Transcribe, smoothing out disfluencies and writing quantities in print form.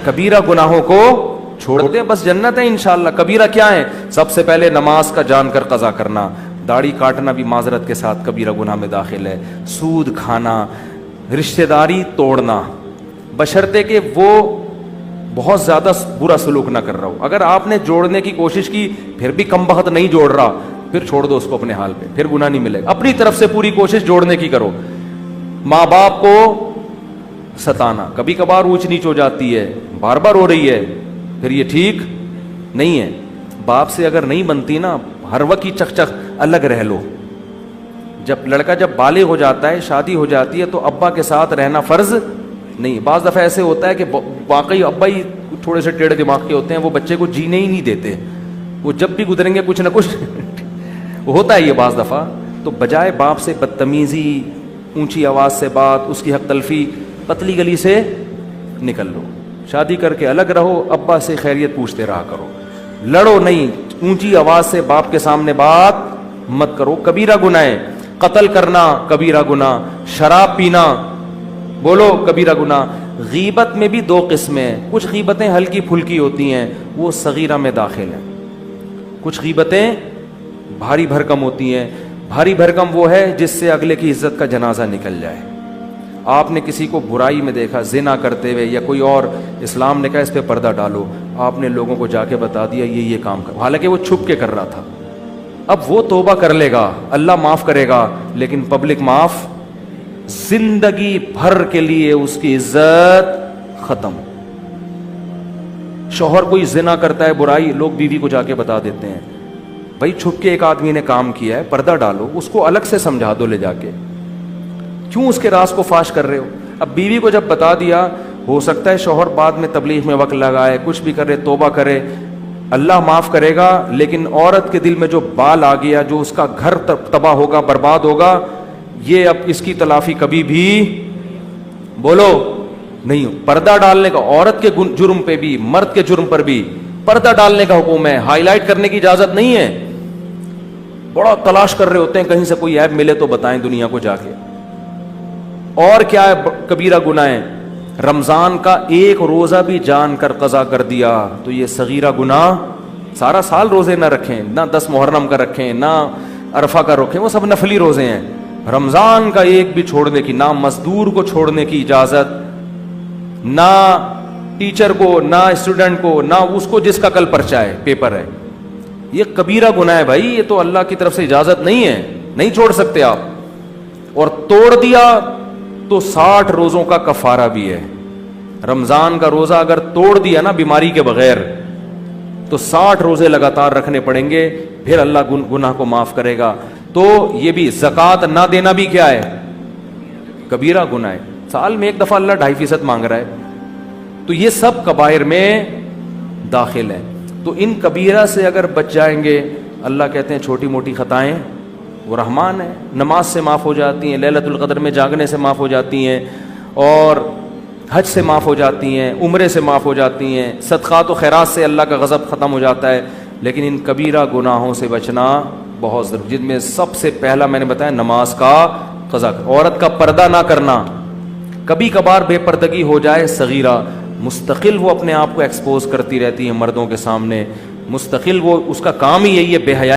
کبیرہ گناہوں کو چھوڑ دیں بس جنت ہے انشاءاللہ. کبیرہ کیا ہے؟ سب سے پہلے نماز کا جان کر قضا کرنا, داڑھی کاٹنا بھی معذرت کے ساتھ کبیرہ گناہ میں داخل ہے, سود کھانا, رشتہ داری توڑنا, بشرطے کہ وہ بہت زیادہ برا سلوک نہ کر رہا ہو. اگر آپ نے جوڑنے کی کوشش کی پھر بھی کم بخت نہیں جوڑ رہا, پھر چھوڑ دو اس کو اپنے حال پہ, پھر گناہ نہیں ملے گا. اپنی طرف سے پوری کوشش جوڑنے کی کرو. ماں باپ کو ستانا, کبھی کبھار اونچ نیچ ہو جاتی ہے, بار بار ہو رہی ہے, پھر یہ ٹھیک نہیں ہے. باپ سے اگر نہیں بنتی نا, ہر وقت کی چک چک الگ رہ لو. جب لڑکا جب بالغ ہو جاتا ہے, شادی ہو جاتی ہے, تو ابا کے ساتھ رہنا فرض نہیں. بعض دفعہ ایسے ہوتا ہے کہ واقعی ابا ہی تھوڑے سے ٹیڑھے دماغ کے ہوتے ہیں, وہ بچے کو جینے ہی نہیں دیتے, وہ جب بھی گزریں گے کچھ نہ کچھ ہوتا ہے یہ بعض دفعہ. تو بجائے باپ سے بدتمیزی, اونچی آواز سے بات, اس کی حق تلفی, پتلی گلی سے نکل لو. شادی کر کے الگ رہو, ابا سے خیریت پوچھتے رہا کرو, لڑو نہیں, اونچی آواز سے باپ کے سامنے بات مت کرو. کبیرہ گناہ ہے. قتل کرنا کبیرہ گناہ, شراب پینا بولو کبیرہ گناہ. غیبت میں بھی دو قسمیں, کچھ غیبتیں ہلکی پھلکی ہوتی ہیں, وہ صغیرہ میں داخل ہیں. کچھ غیبتیں بھاری بھرکم ہوتی ہیں. بھاری بھرکم وہ ہے جس سے اگلے کی عزت کا جنازہ نکل جائے. آپ نے کسی کو برائی میں دیکھا, زنا کرتے ہوئے یا کوئی اور, اسلام نے کہا اس پہ پردہ ڈالو, آپ نے لوگوں کو جا کے بتا دیا یہ کام کر, حالانکہ وہ چھپ کے کر رہا تھا. اب وہ توبہ کر لے گا, اللہ معاف کرے گا, لیکن پبلک معاف, زندگی بھر کے لیے اس کی عزت ختم. شوہر کوئی زنا کرتا ہے, برائی, لوگ بیوی کو جا کے بتا دیتے ہیں, بھائی چھپ کے ایک آدمی نے کام کیا ہے, پردہ ڈالو, اس کو الگ سے سمجھا دو لے جا کے, کیوں اس کے راز کو فاش کر رہے ہو. اب بیوی کو جب بتا دیا, ہو سکتا ہے شوہر بعد میں تبلیغ میں وقت لگائے, کچھ بھی کرے, توبہ کرے, اللہ معاف کرے گا, لیکن عورت کے دل میں جو بال آ گیا, جو اس کا گھر تباہ ہوگا, برباد ہوگا, یہ اب اس کی تلافی کبھی بھی بولو نہیں ہو. پردہ ڈالنے کا عورت کے جرم پہ بھی, مرد کے جرم پر بھی پردہ ڈالنے کا حکم ہے, ہائی لائٹ کرنے کی اجازت نہیں ہے. بڑا تلاش کر رہے ہوتے ہیں کہیں سے کوئی عیب ملے تو بتائیں دنیا کو جا کے. اور کیا ہے کبیرہ گناہ ہے؟ رمضان کا ایک روزہ بھی جان کر قضا کر دیا تو یہ صغیرہ گناہ. سارا سال روزے نہ رکھیں, نہ 10 محرم کا رکھیں, نہ عرفہ کا رکھیں, وہ سب نفلی روزے ہیں. رمضان کا ایک بھی چھوڑنے کی, نہ مزدور کو چھوڑنے کی اجازت, نہ ٹیچر کو, نہ اسٹوڈنٹ کو, نہ اس کو جس کا کل پرچہ ہے, پیپر ہے. یہ کبیرہ گناہ ہے بھائی, یہ تو اللہ کی طرف سے اجازت نہیں ہے, نہیں چھوڑ سکتے آپ. اور توڑ دیا تو 60 روزوں کا کفارہ بھی ہے. رمضان کا روزہ اگر توڑ دیا نا بیماری کے بغیر تو 60 روزے لگاتار رکھنے پڑیں گے, پھر اللہ گناہ کو معاف کرے گا. تو یہ بھی زکوٰۃ نہ دینا بھی کیا ہے؟ کبیرہ گناہ ہے. سال میں ایک دفعہ اللہ 2.5% مانگ رہا ہے, تو یہ سب کبائر میں داخل ہیں. تو ان کبیرہ سے اگر بچ جائیں گے, اللہ کہتے ہیں چھوٹی موٹی خطائیں وہ رحمان ہے, نماز سے معاف ہو جاتی ہیں, لیلۃ القدر میں جاگنے سے معاف ہو جاتی ہیں, اور حج سے معاف ہو جاتی ہیں, عمرے سے معاف ہو جاتی ہیں, صدقات و خیرات سے اللہ کا غضب ختم ہو جاتا ہے. لیکن ان کبیرہ گناہوں سے بچنا بہت ضروری, جن میں سب سے پہلا میں نے بتایا نماز کا قضا. عورت کا پردہ نہ کرنا, کبھی کبھار بے پردگی ہو جائے صغیرہ, مستقل وہ اپنے آپ کو ایکسپوز کرتی رہتی ہے مردوں کے سامنے, مستقل وہ اس کا کام ہی یہی ہے بے حیائی